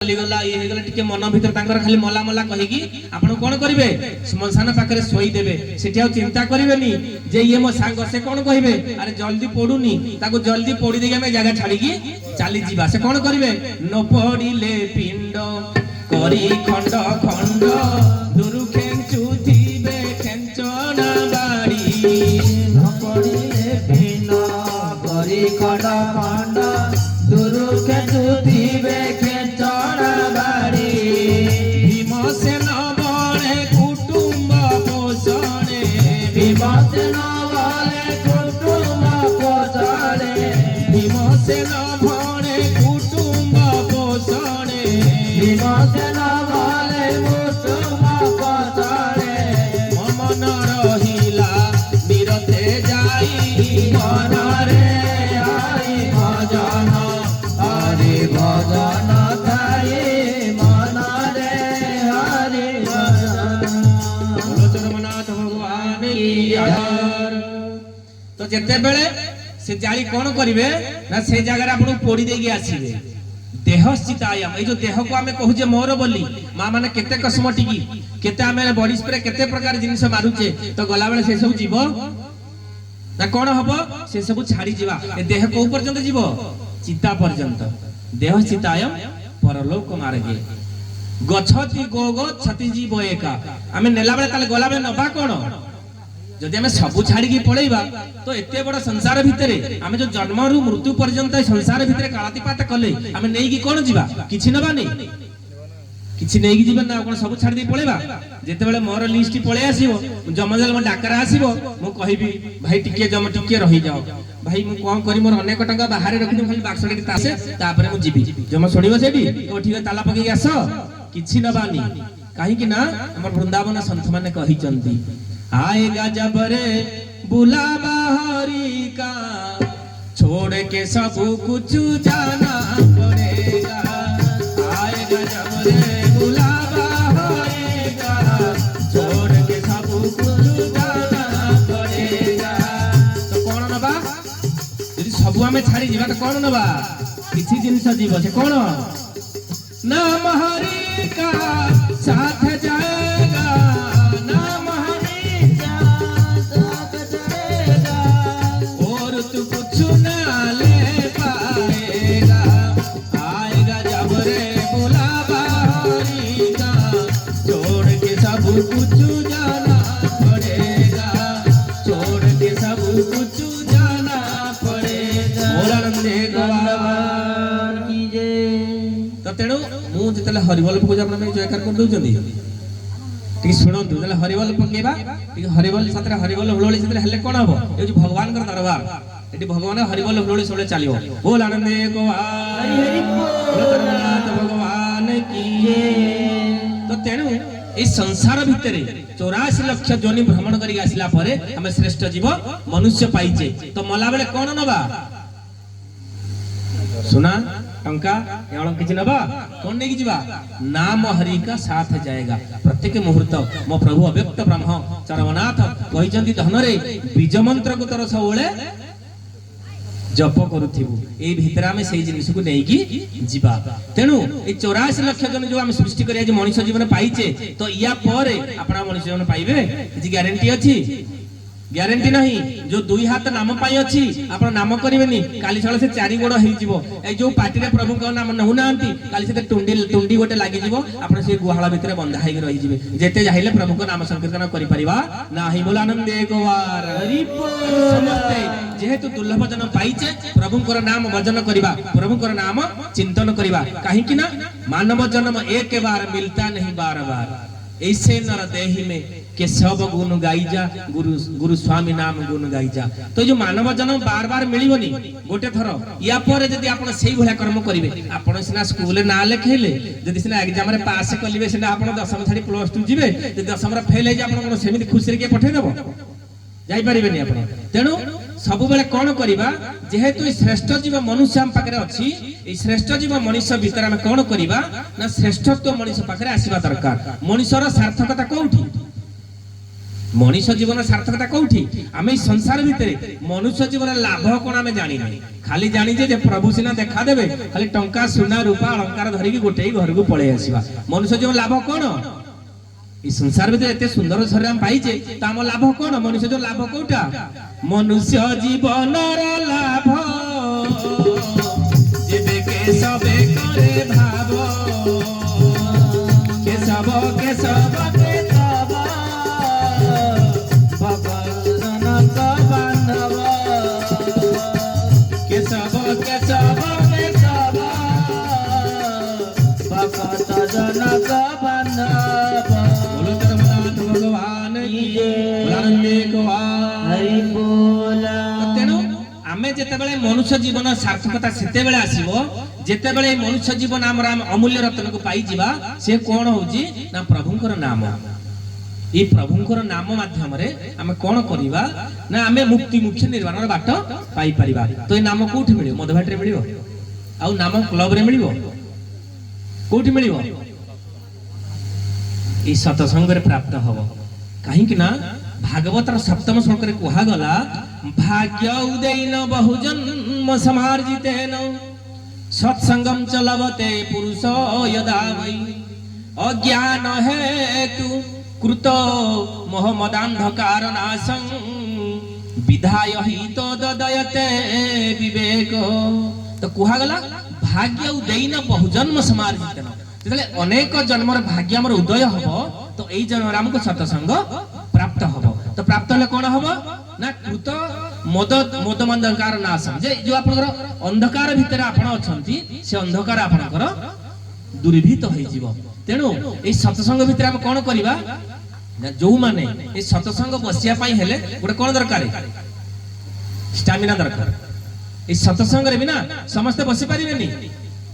गला ये गला टिके मन भीतर तांकर खाली मला मला कहिकी आपण कोन करिवे श्मशान पाखरे सोई देबे सेठी आ चिंता करिवेनी जे ये मो सांग से कोन कहिवे अरे जल्दी पडुनी ताको जल्दी पडी देगे मैं जगह छाडी की चली जीवा से कोन करिवे न पडिले पिंड करी खंड खंड दुरु खेंचु दिबे खेंचना बाड़ी न पडिले पिंड करी खंड खंड दुरु खेंचु दिबे तो जेते बेले से जाली कोन करिवे ना से जगह आपन पोड़ी देगी आसीबे देहस्थितायम ए जो देह को हमें कहू जे मोर बोली मां माने केते कसमटी की केते हमें बॉडी स्प्रे केते प्रकार जिनिस मारुचे तो गला बेले से सब जीव ना कोन हबो से सब छाड़ी जीवा ए देह को पर्यंत जीव चिता पर्यंत देहस्थितायम परलोक मार्गे गछति गोगो छति जीव एका हमें नेला बेले ताले गला बेले नबा कोन जदि हमें सबु छाड़ी की पळेबा तो एते बड़ संसार भितरे हमें जो जन्म रु मृत्यु पर्यंत संसार भितरे कालातिपात कले हमें नेई की कोन जीवा किछि नबा नै किछि नेई की जीवन ना कोन सबु छाड़ी दे पळेबा जेते बेले मोर लिस्ट पळे आसीबो जमजल म डाकरा आसीबो मु कहिबी भाई टिके जम टिके रहि जाओ भाई मु कोन करी मोर अनेक टंका बाहर रखि दे खाली बाक्सडे तासे तापरे मु जीबी जम छोड़िबो सेठी तो ठीक ताला पकई आस किछि नबानी काहे कि ना हमर वृंदावन संत माने कहि चंती आएगा जब रे बुलावा हरि का छोड़ के सब कुछ जाना पड़ेगा आएगा जब रे बुलावा हरि का छोड़ के सब कुछ जाना पड़ेगा तो कौन नबा यदि सब हमें छाड़ी जीवा तो कौन नबा किसी जिनिस जीव से कौन नाम हरि का साथ जाएगा कुछ जाना पड़ेगा छोड़ के सब कुछ जाना पड़ेगा मोरानंदे गोवार की जय तो तेणु मु जतले हरिबोल पूजा में जयकार कर दउचंदी ठीक सुनंतु जले हरिबोल पकेबा ठीक हरिबोल साथरे हरिबोल हुलोली साथरे हेले कोन हबो ए जो भगवान कर दरबार एटी भगवान हरिबोल हुलोली सोले चलियो बोल आनंदे गोवार हरि हरि बोल भगवान की जय तो तेणु ए संसार भितरे 84 लाख जोनि भ्रमण करी आसिला परे हमें श्रेष्ठ जीव मनुष्य पाइचे तो मला बेले कोन नबा सुना टंका एवं किछ नबा कोन नेकी जीवा नाम हरि का साथ जाएगा प्रत्येक मुहूर्त मो प्रभु अव्यक्त ब्रह्म चरमनाथ कहिचंती धन रे बीज मंत्र को तर सबले जप करूथिबु ए भितर हमें सेही जिनिस को नेकी जीवा तेनु ए 84 लाख जन जो हम सृष्टि करिया जे मनुष्य जीवन पाइचे तो या परे अपना मनुष्य जीवन पाइबे किछि ग्यारंटी अछि ग्यारंटी नहीं जो दुई हाथ नाम पाई अछि आपण नाम करिवेनी काली छळ से चारि गोड़ हेइ जीवो ए जो पार्टी रे प्रभु को नाम नहु नांती काली से टुंडी गोटे लागि जीवो आपण से गुहाळा भितर बंधा हेइ रहि जीवे जेते जाहिले प्रभु को नाम संकीर्तन करि परिबा नाही बोल आनंदे गोवार हरि बोल समस्ते जेहेतु दुर्लभ जन पाइचे प्रभु को नाम भजन करिबा प्रभु को नाम चिंतन करिबा काहे कि ना मानव जन्म एक बार मिलता नहीं बार बार ऐसे नर देही में के सब गुण गाई जा गुरु स्वामी नाम गुण गाई जा तो जो मानव जन्म बार बार मिलिबनी गोटे थरो या पर जदी आपण सेही भला कर्म करिवे आपण सिना स्कूल ना लेखेले जदी सिना एग्जाम रे पास कलिवे सिना आपण 10th छाडी +2 जिवे जदी 10th रे फेल हे जा आपण कोन सेमिति खुशी रे के पठै देबो जाई परिबेनी आपण तेनु सब बेले कोन करिबा जेहेतु श्रेष्ठ जीव मनुष्य हम पाखरे अछि ए श्रेष्ठ जीव मनुष्य भीतर हम कोन करिबा ना श्रेष्ठत्व मनुष्य पाखरे आसीबा दरकार मनुष्यर सार्थकता कोठी मनुष्य जीवन सार्थकता कौटी आम संसार भितर मनुष्य जीवन लाभ कौन आम जानी खाली जानी जे प्रभु सीना देखा देबे खाली टंका सुना रूपा अलंकार धरिकी गोटे घर को पळै आसीबा मनुष्य जीवन लाभ कौन ई संसार भितर एते सुंदर शरीर हम पाइचे त हम लाभ कौन मनुष्य जो लाभ कोटा मनुष्य जीवन लाभ जेबे के सबे करे भाव के सब के सब के तब भगवान का बांधव के सब के सब के तब भगत जनक बांधव बोलो धर्मनाथ भगवान की जय हरि बोल तेणु आमे जेतेबेले मनुष्य जीवन सार्थकता सेतेबेले आसीबो जेतेबेले मनुष्य जीवन आम अमूल्य रत्न को पाई जिबा से कोन होउची ना प्रभुंकर नाम ई प्रभुंकर नाम माध्यम रे आमे कोन करिबा ना आमे मुक्ति मुख्य निर्वाणर बाट पाई परिबा तो ए नाम कोठी मिलियो मधुभाट रे मिलियो आउ नाम क्लब रे मिलियो कोठी मिलियो ई सतसंग रे प्राप्त हबो काहे कि ना भागवतर सप्तम श्लोक रे कहा गला भाग्य उदयन बहुजन्म समार्जितेन सत्संगम च लभते पुरुष यदा वै अज्ञान हेतु कृतो मोहमदान्धकार नाशं विधाय हितो ददयते विवेक तो कहा गला भाग्य उदयन बहुजन्म समार्जितेन जेतले अनेक जन्मर भाग्य हमर उदय हबो तो एई जन्म हमको सत्संग प्राप्त हबो तो प्राप्त हले कोन हबो ना कृत मोद अंधकार नाशम जे जो आपनकर अंधकार भितर आपण अछंती से अंधकार आपनकर दूरीभूत होई जीवो तेनु एई सत्संग भितर हम कोन करिबा ना जो माने ए सत्संग बसिया पई हेले गोटे कोन दरकार स्टैमिना दरकार ए सत्संग रे बिना समस्त बसि परिबेनी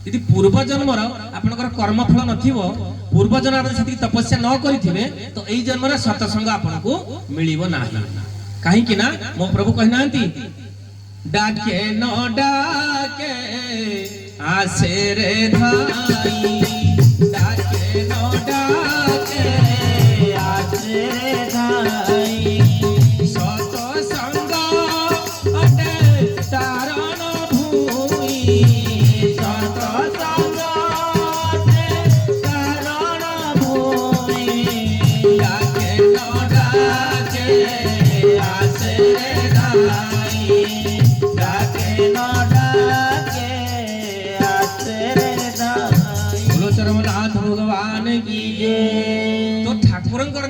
यदि पूर्व जन्मर आपनकर कर्मफल नथिबो पूर्व जन्म आप सेति तपस्या न करिथिबे तो एई जन्मर सत्संग आपनको मिलिबो नाही काहे कि ना मो प्रभु कहनांती डाके न डाके आसे रे धाई डाके न डाके आसे रे धाई सत्संग अटे तारण भूमि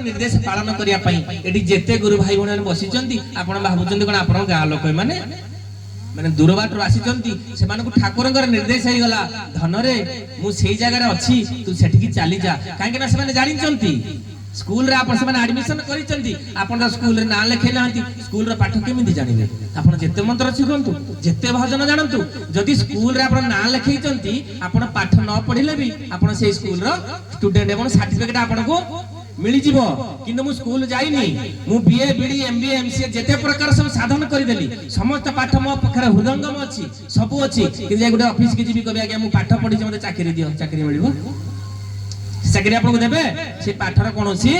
निर्देश पालन करिया पई एठी जेते गुरु भाई भण बसिचंती आपण भाबुचंती कोन आपण गां लोक माने माने दूर बाटरो आसीचंती से मानको ठाकुरंकर निर्देश हेई गला धन रे मु सेई जगह रे अछि तू सेठी की चाली जा काहे कि ना से माने जानिचंती स्कूल रे आपण से माने एडमिशन करिचंती आपण द स्कूल रे ना लेखै नांती स्कूल रे पाठ केमिति जानिबे आपण जेते मंत्र सिखंतु जेते भजन जानंतु जदि स्कूल रे आपण ना लेखैचंती आपण पाठ न पढिले भी आपण से स्कूल रो स्टूडेंट एवं सर्टिफिकेट आपण को मिली जीवो किंतु मु स्कूल जाइनी मु बीए बीडी एमबीए एमसीए जेते प्रकार सब साधन करि देली समस्त पाठ मो पखरे हृदंगम अछि सब अछि कि जे गुटे ऑफिस के जीबी कहबे आगे मु पाठ पढि जे मते चाकरी दियो चाकरी मिलिबो चाकरी आपन को देबे से पाठर कोनोसी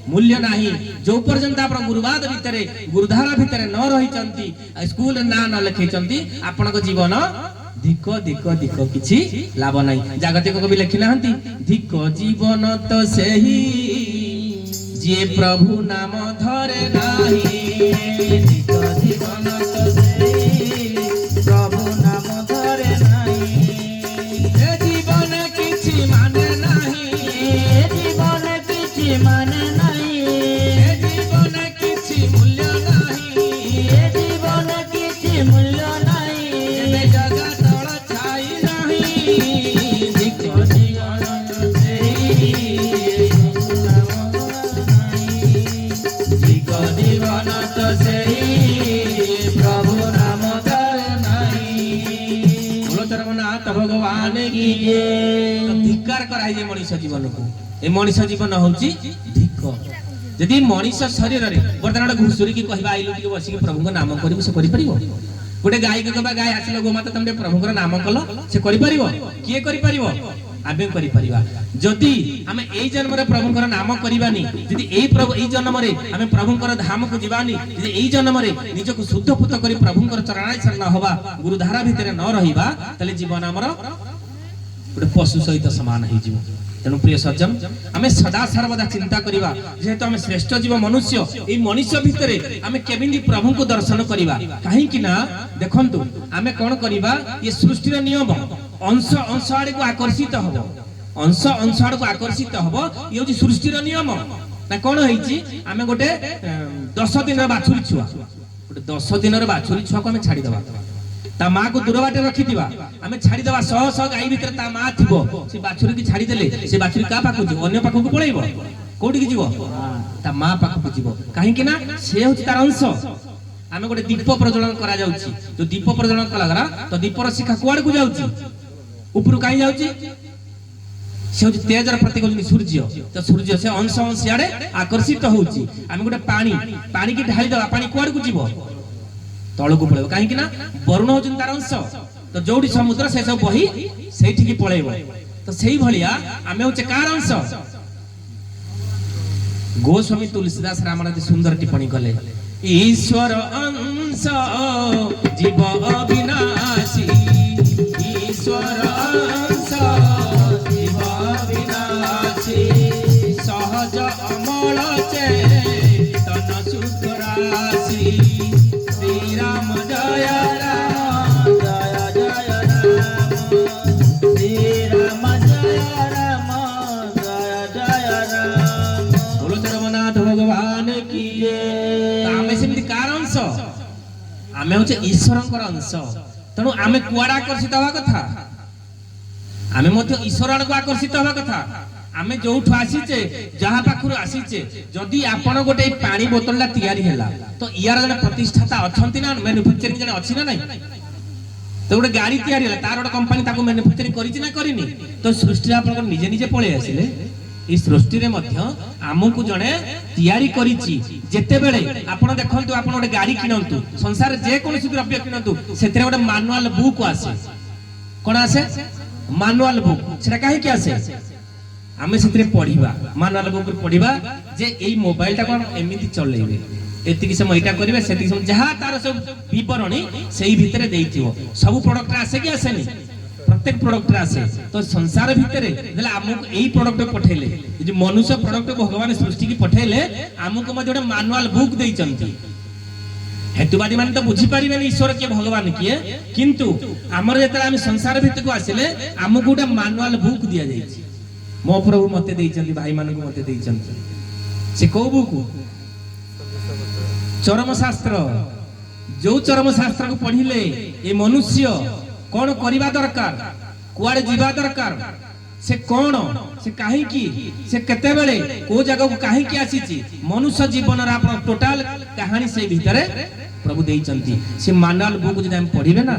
मूल्य नाही जो पर्यंत आपण गुरुवाद भितरे गुरुधारा भितरे न रहिचंती स्कूल ना न लिखैचंती आपण को जीवन धिक धिक धिक किछि लाभ नाही जागतिक कवि लिखि नाहंती धिक जीवन तो सेही जे प्रभु नाम धरे नाही धिक जीवन तो सेही प्रभु नाम धरे नाही ए जीवन किछि माने नाही ए जीवन किछि माने नाही ए जीवन किछि मूल्य नाही ए जीवन किछि मूल्य नाही जेबे जगत तळ छाई नाही धिक जीवन तो सेही धिक जीवन तो सेही प्रभु नाम धरे नाही बोलो धर्मनाथ भगवान की जय तो धिक्कार कराई जे मनुष्य जीवन को ए मनुष्य जीवन होउची धिक यदि मनुष्य शरीर रे वर्तमान घुसुरी की कहबा आइलु टिके बसी के प्रभु को नाम करिबो से करि परिबो गोटे गाय के कहबा गाय आसिलो गोमाता तमटे प्रभु को नाम कलो से करि परिबो किए करि परिबो आमे करि परिबा जदि आमे एई जन्मरे प्रभुंकर नाम करिबानी जदि एई प्रभु एई जन्मरे आमे प्रभुंकर धाम को जीवानी जदि एई जन्मरे निजको शुद्ध पुत करि प्रभुंकर चरणाय शरण होबा गुरुधारा भितरे न रहिबा तले जीवन हमर गोटे पशु सहित समान हो जीव तेणु प्रिय सज्जन आमे सदा सर्वदा चिंता करिबा जेहेतु आमे श्रेष्ठ जीव मनुष्य ए मनुष्य भितरे आमे केबिंदी प्रभु को दर्शन करिबा काहे कि ना देखंतु आमे कोन करिबा ये सृष्टि रो नियम अंश अंश आड़े को आकर्षित हबो अंश अंश आड़े को आकर्षित हबो ये होची सृष्टि रो नियम ना कोन होईची आमे गोटे 10 दिन रो बाछुरी छुआ गोटे 10 दिन रो बाछुरी छुआ को आमे छाडी दबा ता मां को दूर बाटे रखी दिबा आमे छाडी देबा 100 गाई भीतर ता मां थिबो से बाछुरी की छाडी देले से बाछुरी का पाखु जीव अन्य पाखु को पळेइबो कोठी की जीव ता मां पाखु को जीव काहे कि ना से होची तार अंश आमे गोटे दीप प्रज्वलन करा जाउची जो दीप प्रज्वलन कलागरा तो दीपर शिखा कुआड को जाउची ऊपर काई जाउची से होची तेजर प्रतीक होची सूर्य तो सूर्य से अंश अंश आड़े आकर्षित होउची आमे गोटे पानी पानी की ढाली देबा पानी कुआड को जीव तळको पळेबो काहे कि ना वरुण होचन तार अंश तो जोडी समुद्र से सब बही सेठी की पळेबो तो सेही भलिया आमे होचे कार अंश गोस्वामी तुलसीदास रामायण सुंदर टिप्पणी कले ईश्वर अंश जीव अविनाशी ईश्वर अंश जीव अविनाशी सहज अमल चेतन सुखराशि श्री राम जय राम जय जय राम श्री राम जय राम जय जय राम बोलो जगन्नाथ भगवान की आमे सेमति कार अंश आमे होचे ईश्वरंकर अंश तेणु आमे कुआडा आकर्षित हवा कथा आमे मध्य ईश्वर आडको आकर्षित हवा कथा आमे जोठु आसीचे जहा पाखरु आसीचे जदि आपण गोटे पानी बोतलला तयारी हैला तो यार जने प्रतिष्ठाता अछंती ना मैन्युफैक्चरिंग जने अछि ना नै तो गोटे गाड़ी तयारी हैला तार गोटे कंपनी ताको मैन्युफैक्चरिंग करिछि ना करिनी तो सृष्टि आपण निजे निजे पळे आसिले ई सृष्टि रे मध्य आमको जने तयारी करिछि जेते बेले आपण देखंतु आपण गोटे गाड़ी किनंतु संसार जे कोनोसी द्रव्य किनंतु सेतरे गोटे मैनुअल बुक आसे कोन आसे मैनुअल बुक सेटा काहे कि आसे आमे सेतरे पढिबा मैनुअल बुक पढिबा जे एई मोबाइल टा कोन एमिति चलेबे एतिकी समय एटा करिवे सेतिकी समय जहा तार सब विवरणी सेही भितरे देइथिबो सब प्रोडक्ट आसे कि आसेनी प्रत्येक प्रोडक्ट आसे तो संसार भितरे देला हमको एई प्रोडक्ट पठेले जे मनुष्य प्रोडक्ट भगवान सृष्टि की पठेले हमको म जोडे मैनुअल बुक देइचंती हेतुवादी माने तो बुझी पारिबेनी ईश्वर के भगवान किए किंतु हमर जेतला हम संसार भितर को आसिले हमको गोटे मैनुअल बुक दिया जाइछि मो प्रभु मते देइचंती भाई मान को मते देइचंती से को बुक चरम शास्त्र जो चरम शास्त्र को पढ़िले ए मनुष्य कौन करिबा दरकार कुआडे जीवा दरकार से कौन से काहे की से केते बेले को जगह को काहे की आसीची मनुष्य जीवन रा अपन टोटल कहानी से भीतरे प्रभु देइचंती से मानल बुक जे हम पढ़िबे ना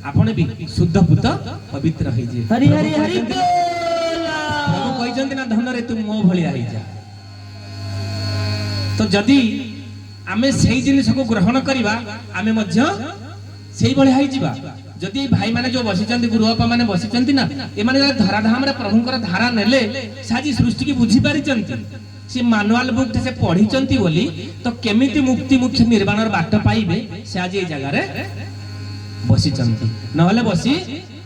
आपण भी शुद्ध पुत पवित्र होई जे हरि हरि हरि प्रभु कहिचंती ना धन रे तू मो भलिया होई जा तो जदी आमे सेही जिनिस को ग्रहण करिबा आमे मध्य सेही भलिया होई जिबा जदि भाई माने जो बसिचंती गुरुबापा माने बसिचंती ना ए माने धराधाम रे प्रभुंकर धारा नेले साजी सृष्टि की बुझी पारिचंती से मैनुअल बुक से पढ़िचंती बोली तो केमिति मुक्ति मुख्य निर्वाणर बाट पाइबे से आज ए जगह रे बसिचंती नहले बसी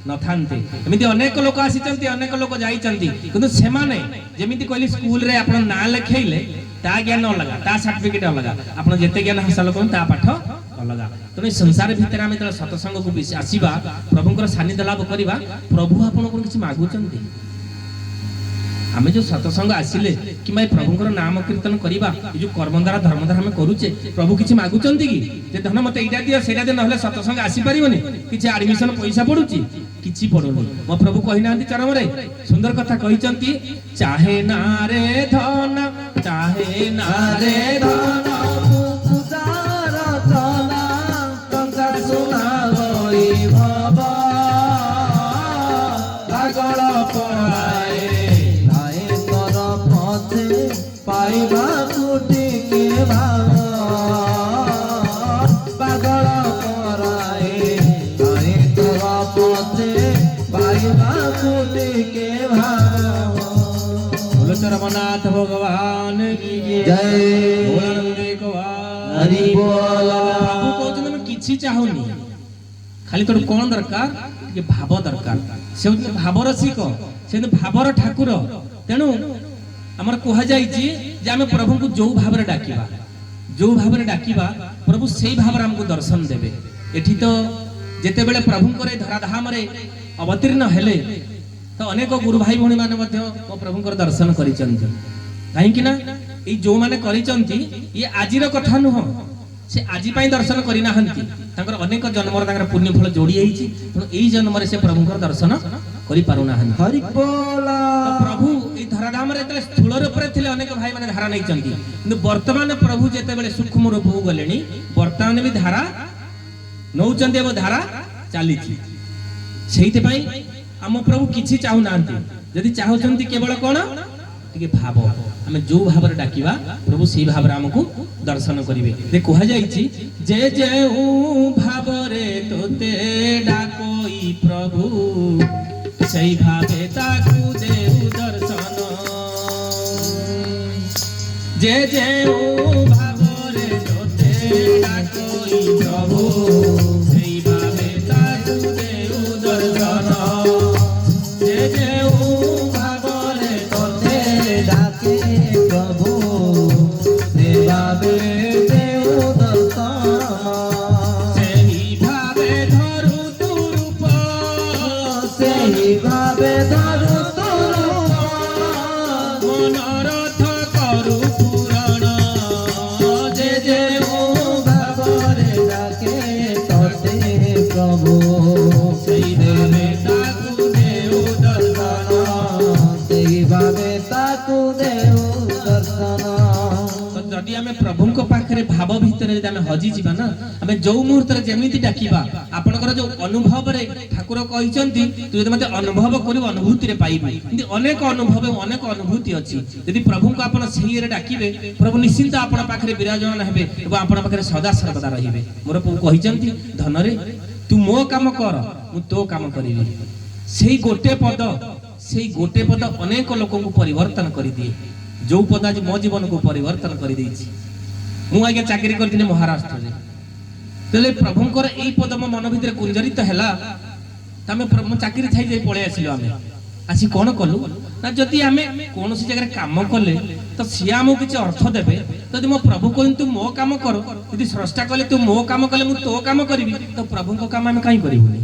नथांते एमिति अनेक लोक आसिचंती अनेक लोक जाइचंती किंतु से माने जेमिति कहली स्कूल रे आपण ना लेखैले ता ज्ञान अलगा ता सर्टिफिकेट अलगा आपण जेते ज्ञान हासिल करन ता पाठ अलगा तो संसार भीतर आमे त सत्संग को आसीबा प्रभुंकर सानिध्य लाभ करिबा प्रभु आपण को किछि मागुचंती आमे जो सत्संग आसिले कि भाई प्रभुंकर नाम कीर्तन करिबा ए जो कर्मधारा धर्मधारा हम करूचे प्रभु किछि मागुचंती कि जे धन मते एटा दियो सेटा दे नहले सत्संग आसी परिबोनी किछि एडमिशन पैसा पडुची किछि पडुनी मो प्रभु कहिनांती चरम रे सुंदर कथा कहिचंती चाहे ना रे धन चाहे ना रे धन मुकुदार तना कंका सुना होई बाबा पागल पराए नाए कर पथे पाइबा कुटी के भाग पागल पराए नाए कर पथे पाइबा कुटी के भाग चरमनाथ भगवान की जय भोलानंद एक बार हरि बोल प्रभु कहते मैं किसी चाहूनी खाली तोर कौन दरकार ये भाव दरकार से भावर शिख से भावर ठाकुर तेणु आमर कह जाइए जे आमे प्रभु को जो भाव में डाकिबा जो भाव में डाकिबा प्रभु से भाव हमको दर्शन देवे एठी तो जेते बेले प्रभु करे धराधाम रे अवतीर्ण हेले तो अनेक गुरु भाई भणी माने मध्य मो प्रभु कर दर्शन करिसंती काहे कि ना ई जो माने करिसंती ये आजिर कथा नुह से आजि पई दर्शन करि नाहंती तांकर अनेक जन्मर तांकर पुण्य फल जोड़ी आइछि तो एई जन्म रे से प्रभु कर दर्शन करि पारु नाहंती हरि बोल तो प्रभु ई धराधाम रे तले स्थूल रूप रे थिले अनेक भाई माने धारा नै चंती किंतु वर्तमान प्रभु जेते बेले सूक्ष्म रूप हो गलेनी वर्तमान भी धारा नौचंदी एवं धारा चली आम प्रभु किसी चाहू ना जदि चाहते केवल कौन टे भाव आम जो भाव डाकिबा प्रभु से भाव आमको दर्शन करेंगे कह जाइए जे जे भाव तोते डाकोई प्रभु से भावे ताकू देउ दर्शन जे जे भाव तोते डाकोई प्रभु प्रभु पाखे भाव भितर हजि जावा ना आम जो मुहूर्त जमी डाकिबा आपनकर जो अनुभव रे ठाकुर कहते तू जो मत अनुभव कर अनुभूति पाइबू अनेक अनुभव अनेक अनुभूति अच्छी यदि प्रभु को आप डाकिबे प्रभु निश्चिंत आपण पाखे विराजमान हेबे एवं आपण पाखे सदा सर्वदा रहिबे मोर प्रभु कहते धन रे तू मो काम कर मु तो काम करी से गोटे पद अनेक लोक को परिवर्तन कर दिए जो पद आज मो जीवन को परिवर्तन कर देछि मु आगे चाकरी करथिले महाराष्ट्र रे तले प्रभुंकर एई पद मो मन भितर कुंजरित हैला तमे प्रभु चाकरी थाई जाई पळे आसिलो आमे आसी कोन कलु ना जदि आमे कोनोसी जगह काम कले तो सिया हमो किछ अर्थ देबे तदि मो प्रभु कहन तू मो काम कर यदि स्रष्टा कले तू मो काम कले मु तो काम करबी तो प्रभु को काम आमे काई करिबुनी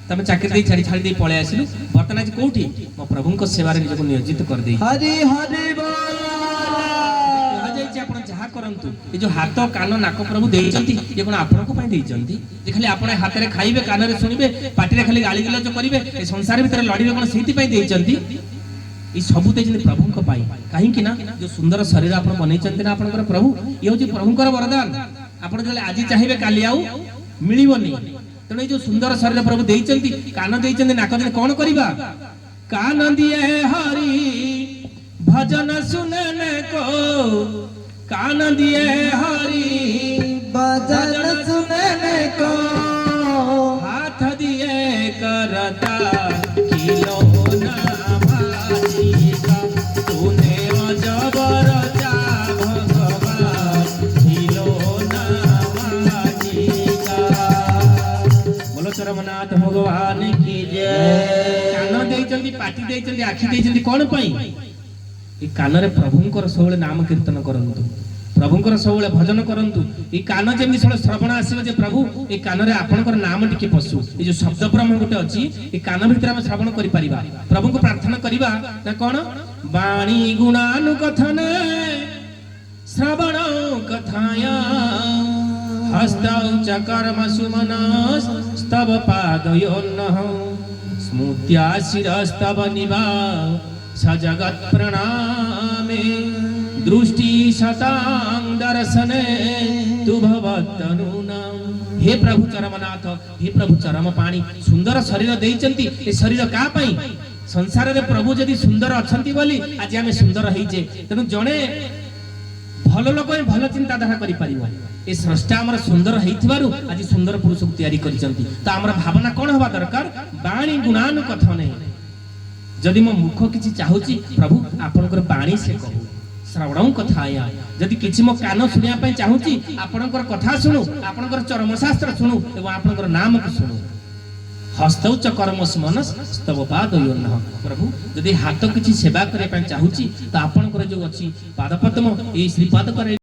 तमे चाकरी दे छाड़ी छाड़ी दे पळे आसिलु बर्तन आज कोठी मो प्रभु को सेवा रे निजको नियोजित कर देई हरि हरि बोल आपण जहा करंतु ए जो हाथ कान नाक प्रभु देइचंती ये कोन आपण को पई देइचंती जे खाली आपण हाथ रे खाइबे कान रे सुनिबे पाटी रे खाली गाली गिलच करिवे ए संसार भीतर लड़िबे कोन सेति पई देइचंती ई सब देइचंती प्रभु को पई काहे कि ना जो सुंदर शरीर आपण बनेइचंती ना आपनकर प्रभु ये होची प्रभु कर वरदान आपण जले आज चाहिबे काली आउ मिलिबोनी तने जो सुंदर शरीर प्रभु देइचंती कान देइचंती नाक देने कोन करिबा कान दिए हरि भजन सुनने को कान दिए हरि भजन सुनने को हाथ दिए करता किलो ना भाजिका तूने अजबर जा भगवान किलो ना भाजिका बोलो चरमनाथ भगवान की जय कान देइचंदी पाटी देइचंदी आखि देइचंदी कोन पई ए कान रे प्रभुंकर सबले नाम कीर्तन करंतु प्रभुंकर सबले भजन करंतु ए कान जेमि सबले श्रवण आसीबे जे प्रभु ए कान रे आपनकर नाम टिके पसु ए जो शब्द ब्रह्म गुटे अछि ए कान भीतर हम श्रवण करि परिबा प्रभु को प्रार्थना करिबा ना कोन वाणी गुणानु कथन श्रवण कथाया हस्तौ च कर्म सुमनस स्तव पादयोन्नः स्मृत्या शिरस्तव निवा सजगत प्रणामे दृष्टि शतांग दर्शने तु भवतनुनाम हे प्रभु चरमनाथ हे प्रभु चरम पाणी सुंदर शरीर देइचंती ए शरीर का पई संसार रे प्रभु जदी सुंदर अछंती बोली आज आमे सुंदर होइजे तनु जणे भल लोक भल चिंता धारा करि परिबो ए स्रष्टा हमर सुंदर हेइथिबारु आज सुंदर पुरुष को तयारी करिसंती त हमर भावना कोन होबा दरकार वाणी गुणानु कथने जदि मो मुख किछि चाहूची प्रभु आपनकर बाणी से कहू श्रवण कथा आया जदि किछि मो कान सुनिया पय चाहूची आपनकर कथा सुनु आपनकर चरम शास्त्र सुनु एवं आपनकर नाम को सुनु हस्तौ च कर्मस मनस स्तव पादयोर्नः प्रभु जदि हाथ किछि सेवा करे पय चाहूची तो आपनकर जो अछि पाद पद्म ए श्रीपाद करे